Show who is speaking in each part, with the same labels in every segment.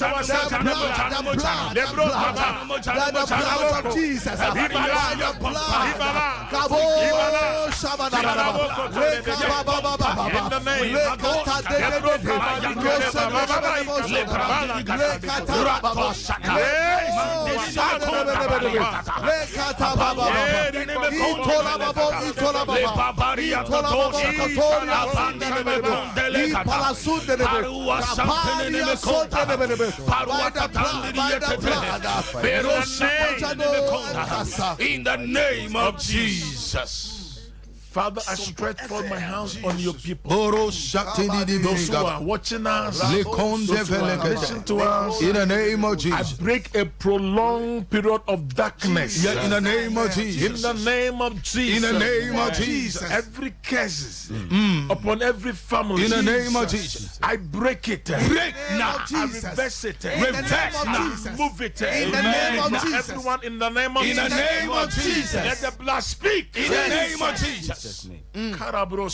Speaker 1: of Jesus.
Speaker 2: In the name of Jesus. Father, I stretch forth my hands on your people. Those who are watching us, those who are listening to us,
Speaker 3: in the name of Jesus,
Speaker 2: I break a prolonged period of darkness.
Speaker 3: Yeah, in the name of Jesus.
Speaker 2: In the name of Jesus.
Speaker 3: In the name of Jesus.
Speaker 2: Every curse upon every family.
Speaker 3: In the name of Jesus.
Speaker 2: I break it.
Speaker 3: Break now.
Speaker 2: I reverse it.
Speaker 3: Reverse now.
Speaker 2: Move it.
Speaker 3: In the name of Jesus.
Speaker 2: Everyone in the name of Jesus.
Speaker 3: In the name of Jesus.
Speaker 2: Let the blood speak.
Speaker 3: In the name of Jesus.
Speaker 2: Let the blood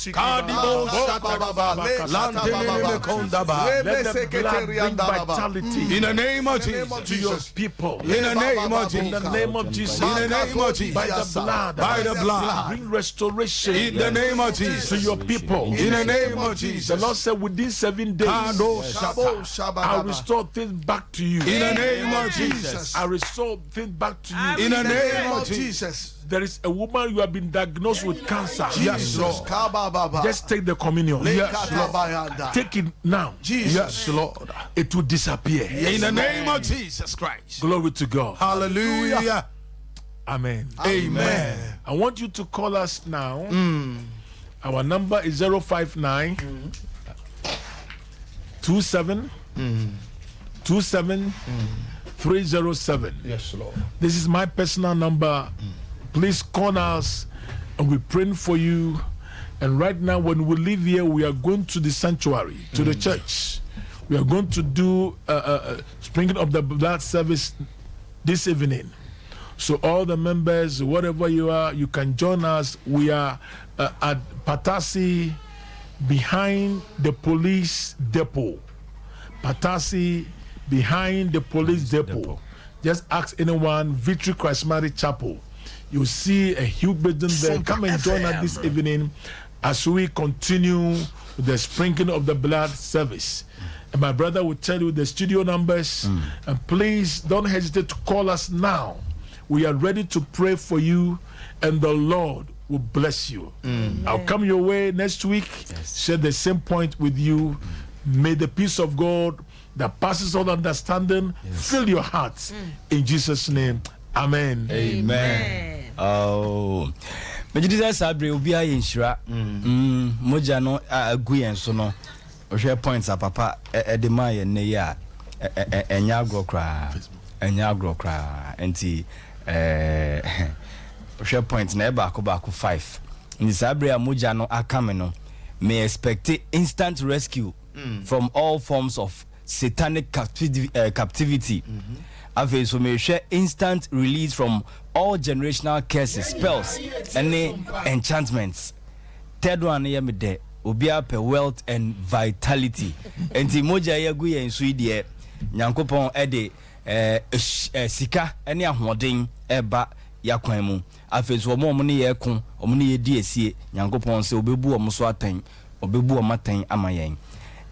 Speaker 2: bring vitality
Speaker 3: in the name of Jesus
Speaker 2: to your people.
Speaker 3: In the name of Jesus.
Speaker 2: In the name of Jesus.
Speaker 3: In the name of Jesus.
Speaker 2: By the blood. Bring restoration.
Speaker 3: In the name of Jesus.
Speaker 2: To your people.
Speaker 3: In the name of Jesus.
Speaker 2: The Lord said within 7 days I'll restore things back to you.
Speaker 3: In the name of Jesus.
Speaker 2: I restore things back to you.
Speaker 3: In the name of Jesus.
Speaker 2: There is a woman you have been diagnosed with cancer.
Speaker 3: Yes, Lord.
Speaker 2: Just take the communion.
Speaker 3: Yes, Lord.
Speaker 2: Take it now.
Speaker 3: Jesus. Yes, Lord.
Speaker 2: It will disappear.
Speaker 3: In the name of Jesus Christ.
Speaker 2: Glory to God.
Speaker 3: Hallelujah.
Speaker 2: Amen.
Speaker 3: Amen.
Speaker 2: I want you to call us now. Our number is 059 27 27 307.
Speaker 3: Yes, Lord.
Speaker 2: This is my personal number. Please call us and we're praying for you. And right now, when we leave here, we are going to the sanctuary, to the church. We are going to do sprinkling of the blood service this evening. So all the members, whatever you are, you can join us. We are at Patasi, behind the police depot. Patasi, behind the police depot. Just ask anyone, Victory Charismatic Chapel. You see a huge building there.
Speaker 3: Sompa
Speaker 2: Come and join us this evening as we continue with the sprinkling of the blood service. And my brother will tell you the studio numbers. And please don't hesitate to call us now. We are ready to pray for you, and the Lord will bless you. I'll come your way next week, share the same point with you. May the peace of God that passes all understanding fill your hearts. In Jesus' name, amen.
Speaker 4: Amen. Oh, Majidisa Sabre will be a inshira. Mojano Guyen Sono, or share points at Papa Edemaya Neya, and Yagro cry, and tea. Share points never Kobaku 5. In the Sabre Mojano Akameno may expect instant rescue from all forms of satanic captivity. Ave so may share instant release from all generational curses, spells, any enchantments. Third one here me de obia per wealth and vitality. Enti moja ya gu ye nsu de Nyankopon e de sika ene ahoden eba yakwan mu. Ave so mo ne ye ko omo ne ye di esie Nyankopon se obebu omo so atan obebu omo atan amayen.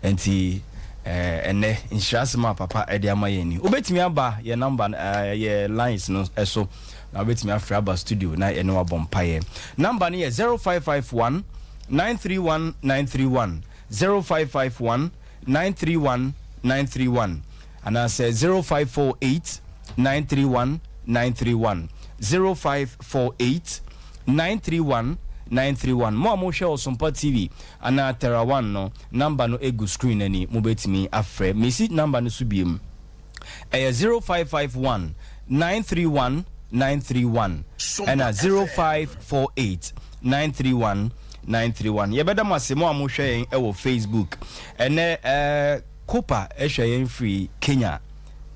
Speaker 4: Enti ene insurasma papa edi amayeni obetimi aba ye number ye lines no eso na obetimi afra aba studio na ene wa bompaye number ni 0551 931 931 0551 931 931 and I say 0548 931 931 0548 931 931 mo share Sompa TV ana Terra 1 no number no egu screen ani mo betimi afre mesi number no subiem 0551 931 931 and 0548 931 931 ye beda mase mo share e wo Facebook ene Copa e share free Kenya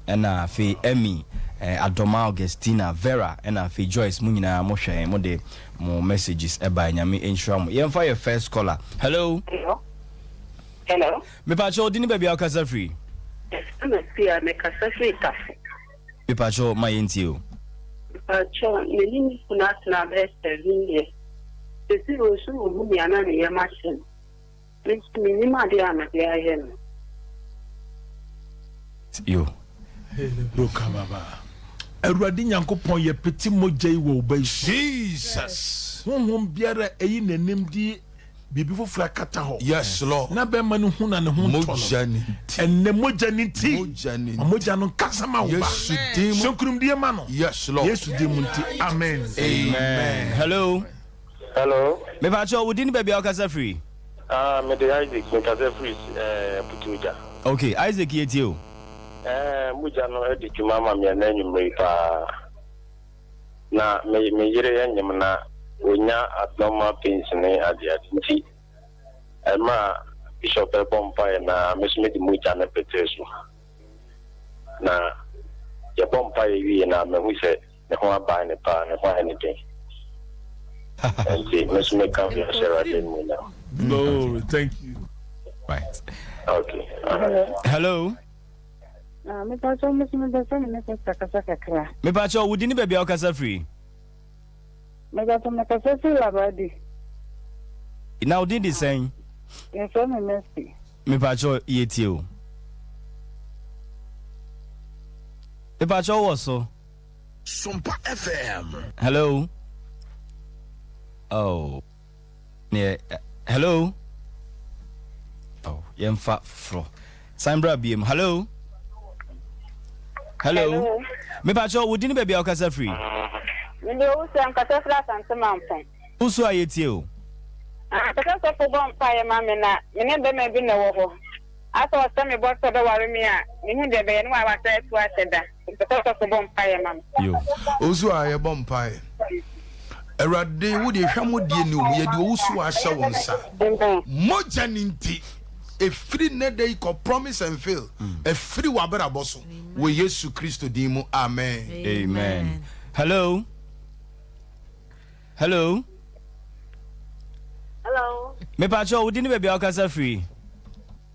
Speaker 4: and fe Emmy Adoma Augustina Vera and fe Joyce munyina mo share mo de more messages eba nyame enshram yen for your first caller. Hello.
Speaker 5: Hello.
Speaker 4: Me pa cho dini baby akasa free.
Speaker 5: I'm a fear, make a safe.
Speaker 4: Pipacho, my NTO.
Speaker 5: Pacho, Nelly, not na best year. The zero soon will be an annual machine. Miss Minima Diana, the I am.
Speaker 4: You.
Speaker 2: Look, Baba. Awurade Nyankopɔn yɛ peti mogya yi wɔ ɔba yi so.
Speaker 3: Jesus.
Speaker 2: Honhom biara ɛyi n'anim di biribi foforɔ akata hɔ.
Speaker 3: Yes, Lord.
Speaker 2: Na bɛrima no hu na ne ho ntɔ no.
Speaker 3: Mogya ni ti.
Speaker 2: Ɛnɛ mogya ni ti.
Speaker 3: Mogya ni ti.
Speaker 2: Mogya no nkasa ma wo ba.
Speaker 3: Yesu din mu.
Speaker 2: Sonkurumdie ma no.
Speaker 3: Yes, Lord.
Speaker 2: Yesu din mu nti. Amen.
Speaker 3: Amen.
Speaker 4: Hello.
Speaker 6: Hello.
Speaker 4: Pipacho, within baby Okasa free.
Speaker 6: Me the Isaac, me kase free Putuja.
Speaker 4: Okay, Isaac yetio.
Speaker 6: Muja no edi mama me na nyumre pa. Na me yire nyem na onya abnormal pains ne ade nti. Ma Bishop Bompa na me so me di muja na petesu. Na ye Bompa wi na me hu se ne ho aba ne pa ne ho anything. And me so me come here share with me now.
Speaker 2: Glory, thank you.
Speaker 4: Right.
Speaker 6: Okay.
Speaker 4: Hello.
Speaker 5: Me pacho, me beso me kasa.
Speaker 4: Pipacho, within baby Okasa free.
Speaker 5: Me gato me kasa free labadi.
Speaker 4: Now did the same.
Speaker 5: Me so me mercy.
Speaker 4: Pipacho yetio. Pipacho also.
Speaker 1: Sompa FM.
Speaker 4: Hello. Oh. Yeah. Hello. Oh, yemfa fro. Sambra BM. Hello. Hello. Me pacho wudini baby Okasa free.
Speaker 5: Me do say am kasa free asante manfon.
Speaker 4: Usu ayetio.
Speaker 5: Kasa so for bompa ye ma me na me ne be me bi na wo ho. Asa o se me bo so do ware me a me hu de be no wa wa say to aseda. Kasa so for bompa ye ma.
Speaker 4: Yo.
Speaker 3: Ozu aye bompai. Erade wo de hwamo die ni omu ye de osu ahye wo nsa. Mogya ni nti efiri ne dey ko promise and fail. Efiri wa bera boso. We Yesu Kristo din mu. Amen.
Speaker 4: Amen. Hello. Hello.
Speaker 5: Hello.
Speaker 4: Me pacho wudini baby Okasa free.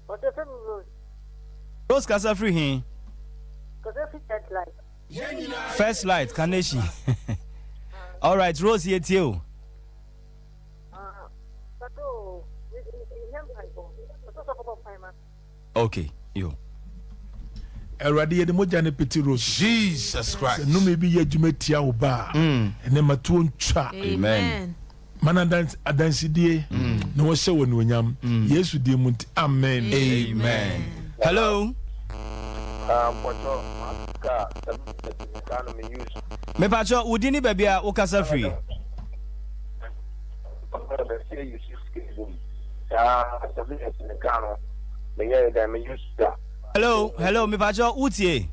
Speaker 5: What the fuck?
Speaker 4: Rose Kasa free hin.
Speaker 5: Kasa free light.
Speaker 4: First light Kaneshi. All right, Rose yetio. Okay, you.
Speaker 2: Awurade yɛ de mogya ne peti rose.
Speaker 3: Jesus Christ.
Speaker 2: No me bi yɛ dwuma tia wo ba. Ɛnɛ matuo ntwa.
Speaker 4: Amen.
Speaker 2: Mana adansidie na wɔhyɛ wɔ nuonyam. Yesu din mu nti. Amen.
Speaker 3: Amen.
Speaker 4: Hello. Me pacho wudini baby Okasa free. Hello, me pacho utie.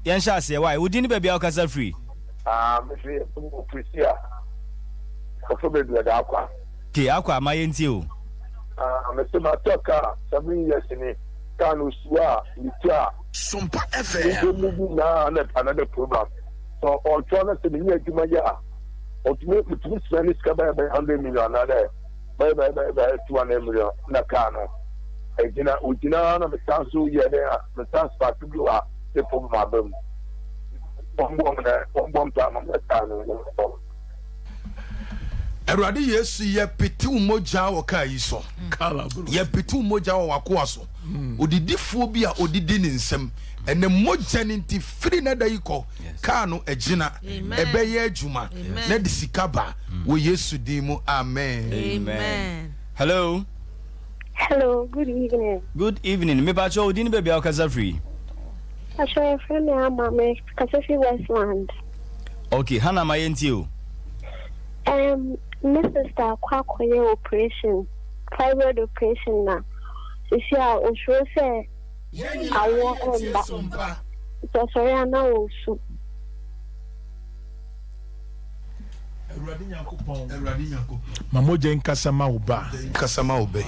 Speaker 4: Yansha say why wudini baby Okasa free.
Speaker 6: Me free Prisia. Ofobe do da akwa.
Speaker 4: Okay, akwa ma yentio.
Speaker 6: Me se ma toka 7 years ni kanu suwa itia.
Speaker 1: Sompa FM.
Speaker 6: Na another program. So on trying to be adwuma ya. Ultimate spend is cover by 100 million na there. By 200 million na kanu. Ujina na metanso ye there. Metans part to go a the problem. One time I'm kanu.
Speaker 3: Erade Yesu ye peti umojja wo kai so. Ye peti umojja wo wakoa so. Odidifo bi a odidi ne nsem. Ene mogya ne nti firi na dai ko ka no agina ebeye adwuma na de sika ba wo Yesu din mu. Amen.
Speaker 4: Amen. Hello.
Speaker 5: Hello, good evening.
Speaker 4: Good evening. Me pacho wudini baby Okasa free.
Speaker 5: I show your friend me kasa free Westland.
Speaker 4: Okay, Hannah ma yentio.
Speaker 5: Mr. Star Kwakoye operation, fibroid operation na. Isi a osho se awo omba. So sorry ana osu.
Speaker 2: Awurade Nyankopɔn. Ma mogya nkasa ma wo ba.
Speaker 3: Kasama obey.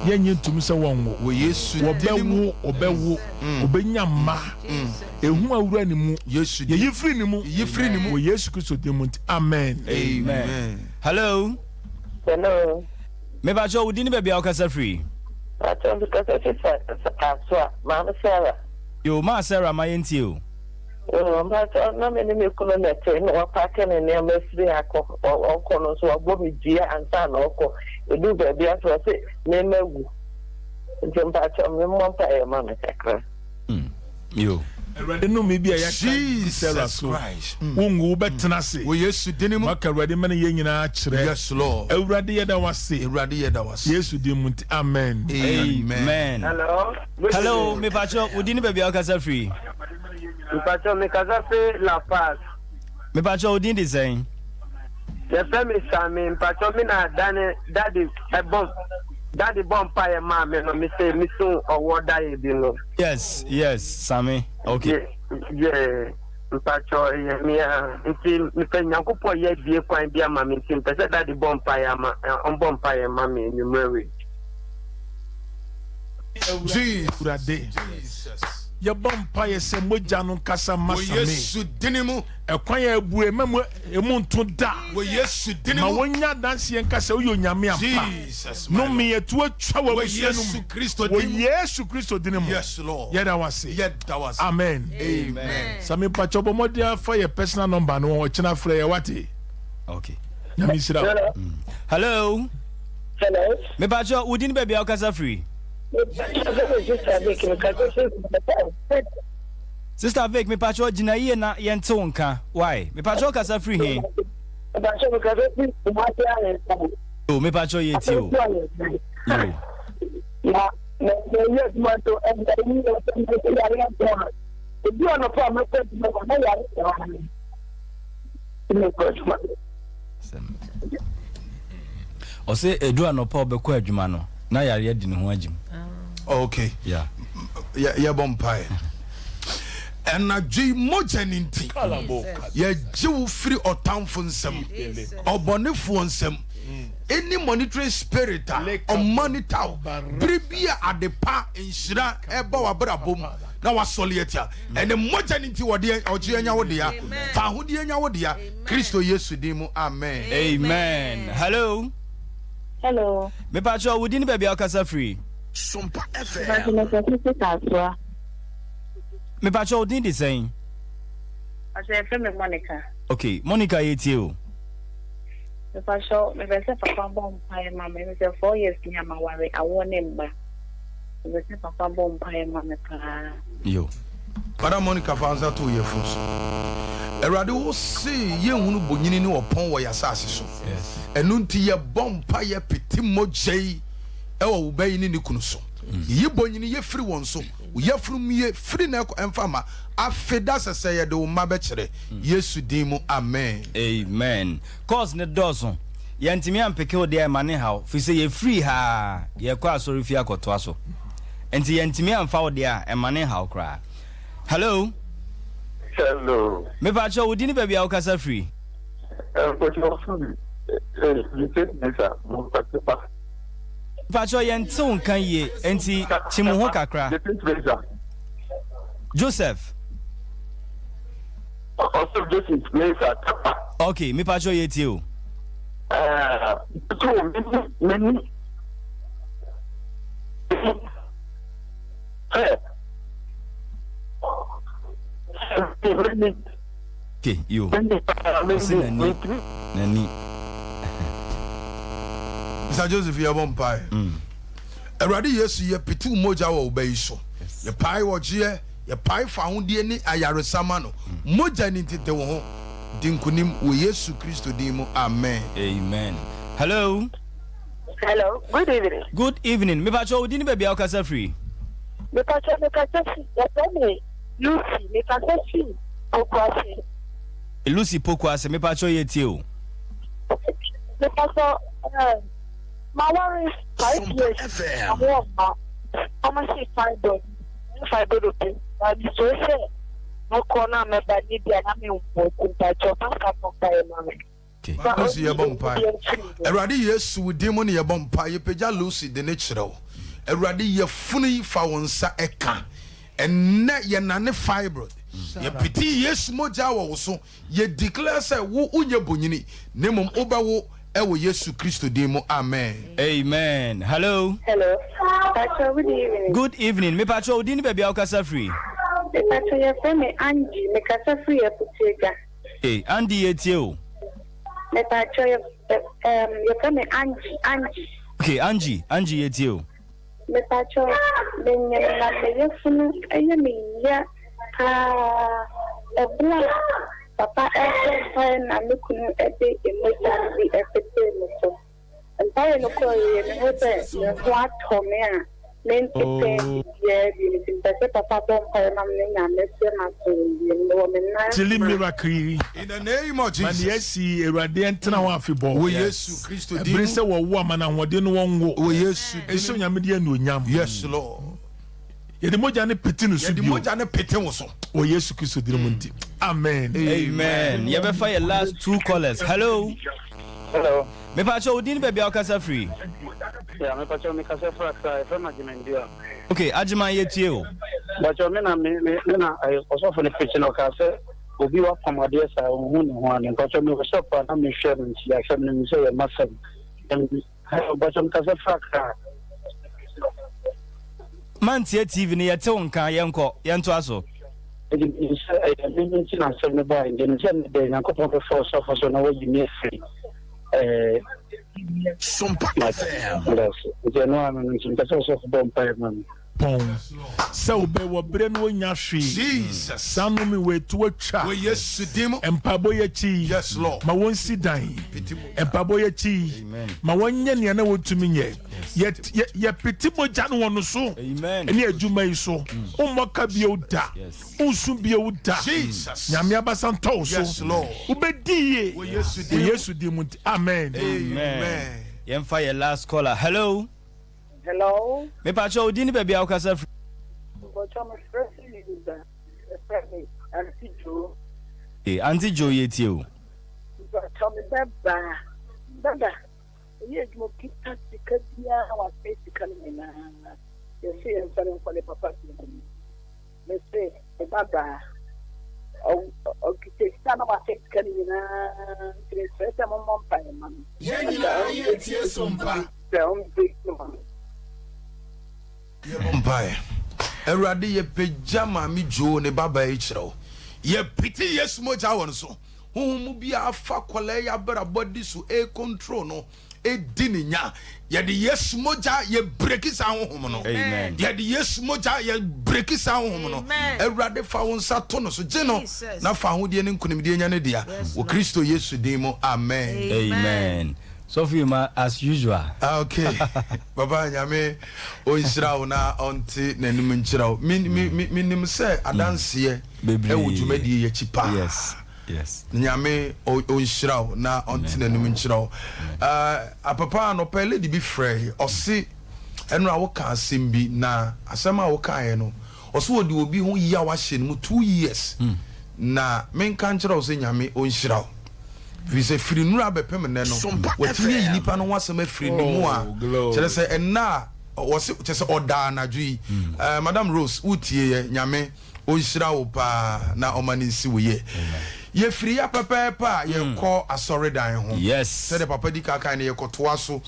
Speaker 2: Yenye ntum sɛ wɔnwo.
Speaker 3: We Yesu din mu.
Speaker 2: Obɛwo, obɛnya mma. Ehu awura ne mu.
Speaker 3: Yesu
Speaker 2: Ye yifiri ne mu.
Speaker 3: Yifiri ne mu.
Speaker 2: Wo Yesu Kristo din mu nti. Amen.
Speaker 3: Amen.
Speaker 4: Hello.
Speaker 5: Hello.
Speaker 4: Me pacho wudini baby Okasa free.
Speaker 6: Pacho because I Mama Sarah.
Speaker 4: Yo, Ma Sarah, my NTO.
Speaker 6: Pacho, no many people net, no packing and near Messi or corners or Bobby Gia and San Oko. You do baby as I say, name a jump at your mama,
Speaker 4: Yo.
Speaker 2: Already no maybe I
Speaker 3: Jesus Christ.
Speaker 2: Ungu betnase.
Speaker 3: We yes dinimu.
Speaker 2: Maka already many yengina chre.
Speaker 3: Yes Lord.
Speaker 2: Already yeda wasi.
Speaker 3: Already yeda wasi.
Speaker 2: Yesu dimunti. Amen.
Speaker 4: Amen. Hello, me pacho, udini baby akasa free.
Speaker 6: Me pacho me casa fe La Paz.
Speaker 4: Me pacho udini design.
Speaker 6: The family Sammy, pacho me na daddy Daddy Bompire Mammy, no me say me soon or what die below.
Speaker 4: Yes, Sammy. Okay.
Speaker 6: Yeah. Pacho, me, until me pay Yanko, yet be a quite be a mammy, since Daddy Bompire, on Bompire Mammy, in the Murray.
Speaker 3: Jesus.
Speaker 2: Ya bompire se moja no kasa masame.
Speaker 3: Yesu dinimu.
Speaker 2: Ekwan ya ebu ememu emuntu da.
Speaker 3: We Yesu dinimu.
Speaker 2: Ma wonya danse en kasa uyo nyame ampa.
Speaker 3: Jesus.
Speaker 2: No me etu atwa wa
Speaker 3: Yesu Kristo
Speaker 2: dinimu.
Speaker 3: dinimu.
Speaker 2: Yesu Kristo dinimu.
Speaker 3: Yes Lord.
Speaker 2: Yeda wase.
Speaker 3: Yeda wase.
Speaker 2: Amen.
Speaker 3: Amen.
Speaker 2: Sami pacho bomodia for your personal number no o china frɛ ya wate.
Speaker 4: Okay.
Speaker 2: Nyame sira.
Speaker 4: Hello.
Speaker 5: Hello.
Speaker 4: Me pacho udini baby akasa free. Sister Vic, me pacho jina ye na yente wonka. Why? Me pacho kasa free he. Oh, me pacho ye ti o.
Speaker 5: Yeah, yes, man, to and you are
Speaker 4: O se edu anopa obekọ adwuma no. Na yare di ne ho agim.
Speaker 3: Okay.
Speaker 4: Yeah.
Speaker 3: Yeah, bompire. And na G mojaninti. Yeah, Jew free or town for some. Or bonifo nsem. Any monitoring spirit or monitor. Bribia at the pa in Shira eba wa brabom. Na wa solietia. And the mojaninti wadia or Gianya wadia. Fahudia wadia. Christo Yesu dimu. Amen.
Speaker 4: Amen. Hello.
Speaker 5: Hello.
Speaker 4: Me pacho wudini baby akasa free.
Speaker 1: Sompa FM.
Speaker 4: Me pacho wudini the same.
Speaker 5: I said, Monica.
Speaker 4: Okay, Monica yetio.
Speaker 5: Me pacho, me pese papa bomb pie mama. Me say 4 years near my worry. I want him back. Me pese papa bomb pie mama.
Speaker 4: Yo.
Speaker 3: Para Monica fanza 2 years first. Erade wo see ye hunu bonyini ne opon wo yasase so.
Speaker 4: Yes.
Speaker 3: Enu nti ye bompa ye peti mojei e wo bayi ni kunu so. Ye bonyini ye free won so. Ye frum ye free na emfama afeda sese ye de wo mabe kire. Yesu dimu amen.
Speaker 4: Amen. Cause ne dozo. Ye ntimi ampeke wo de mane haw. Fi se ye free ha. Ye kwa asori fi akoto aso. Enti ye ntimi amfa wo de a mane haw kra. Hello.
Speaker 6: Hello.
Speaker 4: Me pacho udini baby akasa free. Pacho yente wonkan ye enti chimu ho kakra. Joseph. Okay, me pacho ye ti o. Okay, you. Nani.
Speaker 3: Mr. Joseph ye bompa. Erade Yesu ye pitu moja wo obayi so. Ye pai wo je, ye pai fa hundie ni ayaresama no. Moja ni tete wo ho. Dinkunim wo Yesu Kristo dimu. Amen.
Speaker 4: Amen. Hello.
Speaker 5: Hello. Good evening.
Speaker 4: Good evening. Me pacho udini baby akasa free.
Speaker 5: Me pacho free. Lucy, me pacho free. Okwase.
Speaker 4: Lucy Pokwase, me pacho ye ti o.
Speaker 5: Me pacho my worry 5 years. I'm say fibroid okay. But this way say no corner me bad ni dia na me unpo pacho paska pompa e mama.
Speaker 3: Okay. Lucy ye bompa. Erade Yesu dimu ni ye bompa ye peja Lucy de ne kire wo. Erade ye funu fa wonsa eka. Enne ye na ne fibroid. Ye piti Yesu moja wo so ye declare say wo unye bonyini ne mom obawo ɛwɔ Yesu Kristo din mu amen.
Speaker 4: Amen. Hello.
Speaker 5: Hello. Pacho, good evening.
Speaker 4: Good evening. Me Pacho, Odini baby Aukasa free.
Speaker 5: Pacho, your friend Angie, me kasa free a putega.
Speaker 4: Hey, Andy Etio.
Speaker 5: Me Pacho, your friend Angie.
Speaker 4: Okay, Angie Etio.
Speaker 5: Me Pacho, then you funu, ya a black papa, and I look at the emotion be a and I know what Tomea meant to pay the papa
Speaker 2: Chili miracle.
Speaker 3: In the name of Jesus.
Speaker 2: Yes, a radiant now of your boy.
Speaker 3: Yesu Kristo
Speaker 2: A
Speaker 3: din.
Speaker 2: prince or woman and what didn't want go.
Speaker 3: Yesu.
Speaker 2: It's on your media no yam.
Speaker 3: Yes, Lord.
Speaker 2: The Mojane Petinus,
Speaker 3: The Mojane Petinus.
Speaker 2: Oh, yes, Christo Dimonti. Amen.
Speaker 4: Amen. You ever fire last 2 callers. Hello.
Speaker 6: Hello.
Speaker 4: Me Pacho, Odini baby Aukasa free.
Speaker 6: Yeah, me pacho me kasa fraka from Ajimendia.
Speaker 4: Okay, Ajima Etio.
Speaker 6: But you na I also for the kitchen of kasa obi wa pamade sa hu ne ho an pacho me shop na me share me ya share me say massive. But you kasa fraka.
Speaker 4: Mantie TV ni yete wonka yenko yento aso.
Speaker 6: You say I mean na 7 by then dey na ko for so na we me free.
Speaker 1: Sompa FM.
Speaker 2: Pong. So be what brain when ya free.
Speaker 3: Jesus.
Speaker 2: Sanu me we to a cha.
Speaker 3: We Yesu din mu.
Speaker 2: And paboya chi.
Speaker 3: Yes, Lord.
Speaker 2: Ma won si dan. And paboya chi. Ma won yen na wo to me ye. Yet piti mo jan won so.
Speaker 4: Amen.
Speaker 2: Eni adwuma yi so. Ummoka bi oda. Usu bi oda.
Speaker 3: Jesus.
Speaker 2: Nyame abasan to so.
Speaker 3: Yes, Lord.
Speaker 2: Ubedi ye.
Speaker 3: We Yesu din mu.
Speaker 2: Amen.
Speaker 3: Amen.
Speaker 4: Yen fire last caller. Hello.
Speaker 5: Hello.
Speaker 4: Me Pacho, Odini baby Aukasa free.
Speaker 5: But I'm expressing you that Auntie Joe.
Speaker 4: Hey, Auntie Joe Etio.
Speaker 5: But tell me Baba. Yes, mo kita sikadia wa basically na. You see, I'm sorry for the papa. Me say, Baba. O kita sana wa basically na. Tresa mo mompa man.
Speaker 3: Ye Sompa. Mbae. Erade ye pejama mi jo ne baba e kire. Ye piti Yesu moja won so. Honhom bia afa kwala ya bra body so e control no e di ne nya. Ye de Yesu moja ye break sa honhom no.
Speaker 4: Amen.
Speaker 3: Ye de Yesu moja ye break sa honhom no. Erade fa won sa to no so je no. Na fa hodie ne nkunimdie nya ne dia. Wo Kristo Yesu din mo. Amen.
Speaker 4: Amen. Sophie ma as usual.
Speaker 3: Okay. Baba nyame o nshirawo na onti nanim nchirawo. Minim se adanse e wudwumadi ye chipa.
Speaker 4: Yes.
Speaker 3: Nyame o nshirawo na onti nanim nchirawo. Apapa no pele di bi frɛ ɔse eno a wo ka asɛm bi na asɛm a wo ka ye no ɔse wodi obi ho yi a wa hye no 2 years. Na menka nchirawo se nyame o nshirawo. Vise free nura bepem ne no watinye nipa no wasema free ni mu a kire se enna wose kire se oda anadwi Madam Rose utie ye nyame onhira wo pa na omani nsi wo ye ye free ya pepepa ye ko asoridan ho se de papa di kaka ne ye kotoa so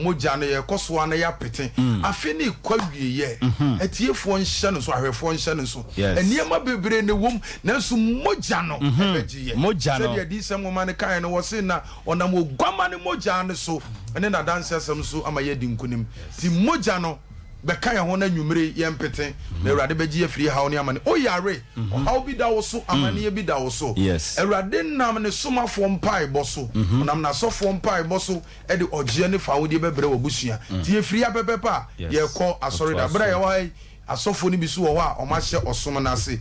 Speaker 3: moja no ye kosoa na ya pete afi ni kwawie ye etiefo nhye no so ahwefo nhye no so eniema bebre ne wom na so moja no ebeji ye
Speaker 4: moja no
Speaker 3: se de di sem ma ne kan no wo se na onam ogwama ne moja no so ene na dance sem so ama ye di nkunim ti moja no beka ya ho na nwumre ye mpete na Awurade beji ye free hawo ne amane o yare o hawo bi da wo so amane ye bi da wo so Awurade nam ne somafo mpai boso nam na sofo mpai boso e de ogie ne fa wo de bebre wo busua ti ye free apepepa ye ko asori da bra ye wa asofo ni bi so wo a o ma hye osom na ase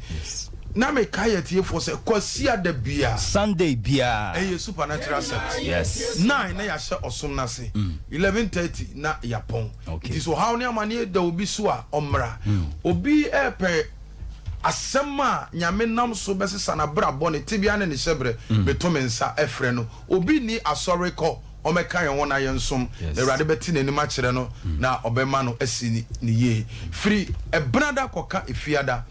Speaker 3: na me kaya tie for se kwasia da bia
Speaker 4: Sunday bia
Speaker 3: supernatural service 9 na ya hye osom na se 11:30 na yapon it is so how ne amane da obi so a omra obi epe asema nyame nam so besesa na bra bone tibia ne hyebre betomensa efre no obi ni asori ko o meka ye wona ye nsom Awurade beti nanim a kire no na obema no asini ni ye free e brada koka efiada